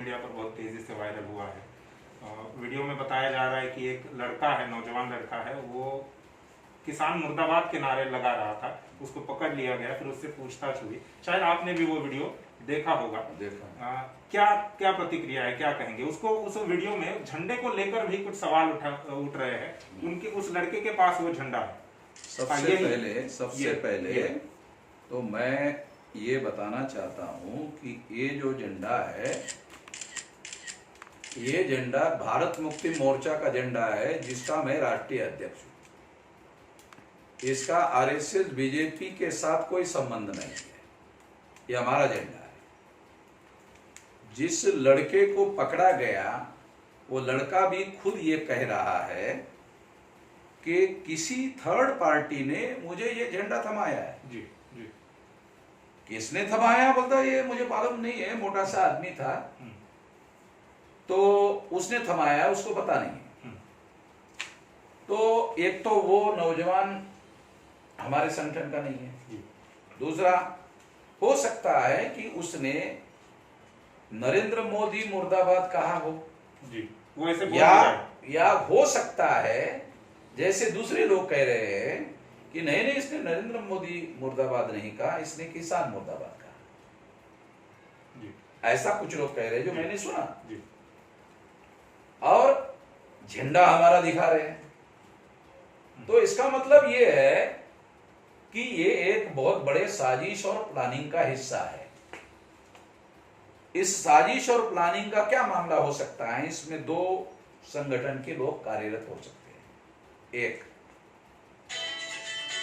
Media पर बहुत तेजी से वायरल हुआ है। वीडियो में बताया जा रहा है कि एक लड़का है, नौजवान लड़का है, वो किसान मुर्दाबाद के नारे लगा रहा था, उसको पकड़ लिया गया, फिर उससे पूछताछ हुई। शायद आपने भी वो वीडियो देखा होगा। क्या क्या प्रतिक्रिया है, क्या कहेंगे? उसको उस वीडियो में झंडे को लेकर भी कुछ सवाल उठ रहे हैं। उनके उस लड़के के पास वो झंडा है। सबसे पहले तो मैं ये बताना चाहता हूँ कि ये जो झंडा है, ये झंडा भारत मुक्ति मोर्चा का झंडा है, जिसका मैं राष्ट्रीय अध्यक्ष हूँ। इसका आरएसएस बीजेपी के साथ कोई संबंध नहीं है, ये हमारा झंडा है। जिस लड़के को पकड़ा गया, वो लड़का भी खुद ये कह रहा है कि किसी थर्ड पार्टी ने मुझे ये झंडा थमाया है। जी जी। किसने थमाया बोलता, ये मुझे मालूम नहीं है, मोटा सा आदमी था तो उसने थमाया, उसको पता नहीं। तो एक तो वो नौजवान हमारे संगठन का नहीं है। दूसरा, हो सकता है कि उसने नरेंद्र मोदी मुर्दाबाद कहा हो जी, वो ऐसे बोल या हो सकता है जैसे दूसरे लोग कह रहे हैं कि नहीं नहीं, इसने नरेंद्र मोदी मुर्दाबाद नहीं कहा, इसने किसान मुर्दाबाद कहा। ऐसा कुछ लोग कह रहे हैं जो मैंने सुना जी। और झंडा हमारा दिखा रहे हैं, तो इसका मतलब ये है कि ये एक बहुत बड़े साजिश और प्लानिंग का हिस्सा है। इस साजिश और प्लानिंग का क्या मामला हो सकता है? इसमें दो संगठन के लोग कार्यरत हो सकते हैं। एक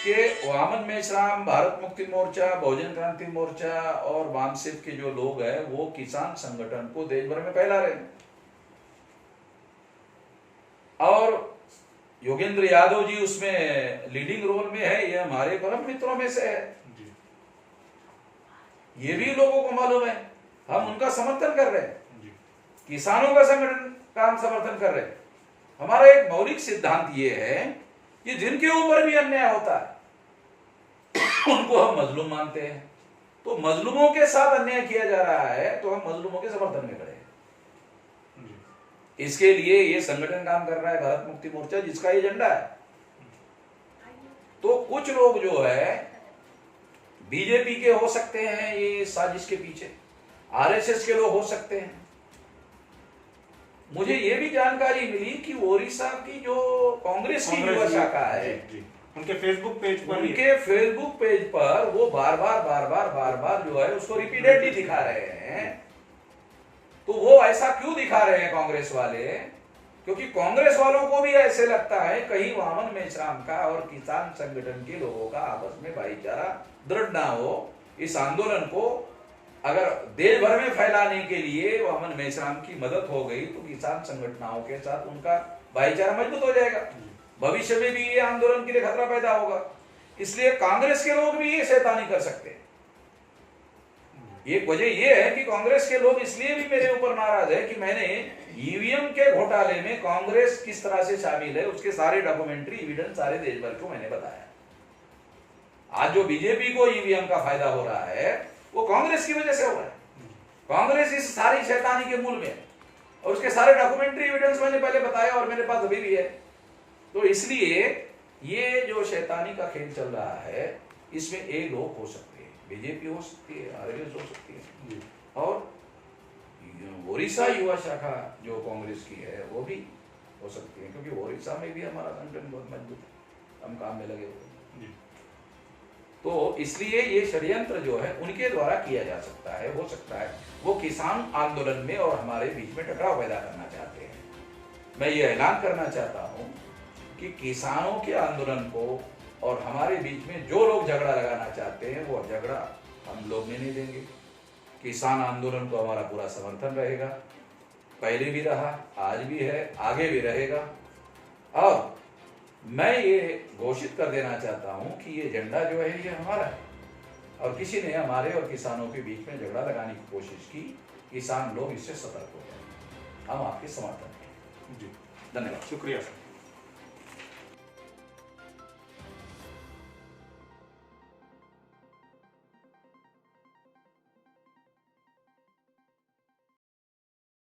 के वामन मेश्राम, भारत मुक्ति मोर्चा, बहुजन क्रांति मोर्चा और वामसिफ के जो लोग हैं, वो किसान संगठन को देश भर में फैला रहे हैं। और योगेंद्र यादव जी उसमें लीडिंग रोल में है, ये हमारे परम मित्रों में से है। ये भी लोगों को मालूम है, हम उनका समर्थन कर रहे हैं, किसानों का संगठन का हम समर्थन कर रहे हैं। हमारा एक मौलिक सिद्धांत ये है कि जिनके ऊपर भी अन्याय होता है उनको हम मजलूम मानते हैं। तो मजलूमों के साथ अन्याय किया जा रहा है तो हम मजलूमों के समर्थन में खड़े हैं। इसके लिए ये संगठन काम कर रहा है, भारत मुक्ति मोर्चा, जिसका ये झंडा है। तो कुछ लोग जो है बीजेपी के हो सकते हैं ये साजिश के पीछे, आरएसएस के लोग हो सकते हैं। मुझे ये भी जानकारी मिली कि ओडिशा की जो कांग्रेस की युवा शाखा है, उनके फेसबुक पेज पर वो बार बार जो है उसको रिपीटेडली दिखा रहे हैं। तो वो ऐसा क्यों दिखा रहे हैं कांग्रेस वाले? क्योंकि कांग्रेस वालों को भी ऐसे लगता है कहीं वामन मेश्राम का और किसान संगठन के लोगों का आपस में भाईचारा दृढ़ ना हो। इस आंदोलन को अगर देश भर में फैलाने के लिए वामन मेश्राम की मदद हो गई तो किसान संगठनों के साथ उनका भाईचारा मजबूत हो जाएगा। भविष्य में भी ये आंदोलन के लिए खतरा पैदा होगा। इसलिए कांग्रेस के लोग भी ये शैतानी कर सकते हैं। एक वजह ये है कि कांग्रेस के लोग इसलिए भी मेरे ऊपर नाराज है कि मैंने ईवीएम के घोटाले में कांग्रेस किस तरह से शामिल है उसके सारे डॉक्यूमेंट्री एविडेंस सारे देश भर को मैंने बताया। आज जो बीजेपी को ईवीएम का फायदा हो रहा है वो कांग्रेस की वजह से हो रहा है। कांग्रेस इस सारी शैतानी के मूल में है और उसके सारे डॉक्यूमेंट्री एविडेंस मैंने पहले बताया और मेरे पास अभी भी है। तो इसलिए ये जो शैतानी का खेल चल रहा है, इसमें ए लोग हो सकते हैं, बीजेपी हो सकती है, आरएसएस हो सकती है, और ओडिशा युवा शाखा जो कांग्रेस की है वो भी हो सकती है, क्योंकि ओडिशा में भी हमारा संगठन बहुत मजबूत है, हम काम में लगे हुए हैं। तो इसलिए ये षड्यंत्र जो है उनके द्वारा किया जा सकता है। हो सकता है वो किसान आंदोलन में और हमारे बीच में टकराव पैदा करना चाहते हैं। मैं ये ऐलान करना चाहता हूँ कि किसानों के आंदोलन को और हमारे बीच में जो लोग झगड़ा लगाना चाहते हैं वो झगड़ा हम लोग नहीं देंगे। किसान आंदोलन को हमारा पूरा समर्थन रहेगा, पहले भी रहा, आज भी है, आगे भी रहेगा। और मैं ये घोषित कर देना चाहता हूं कि ये झंडा जो है ये हमारा है और किसी ने हमारे और किसानों के बीच में झगड़ा लगाने की कोशिश की, किसान लोग इससे सतर्क हो जाए। हम आपके समर्थन हैं। जी, धन्यवाद, शुक्रिया सर।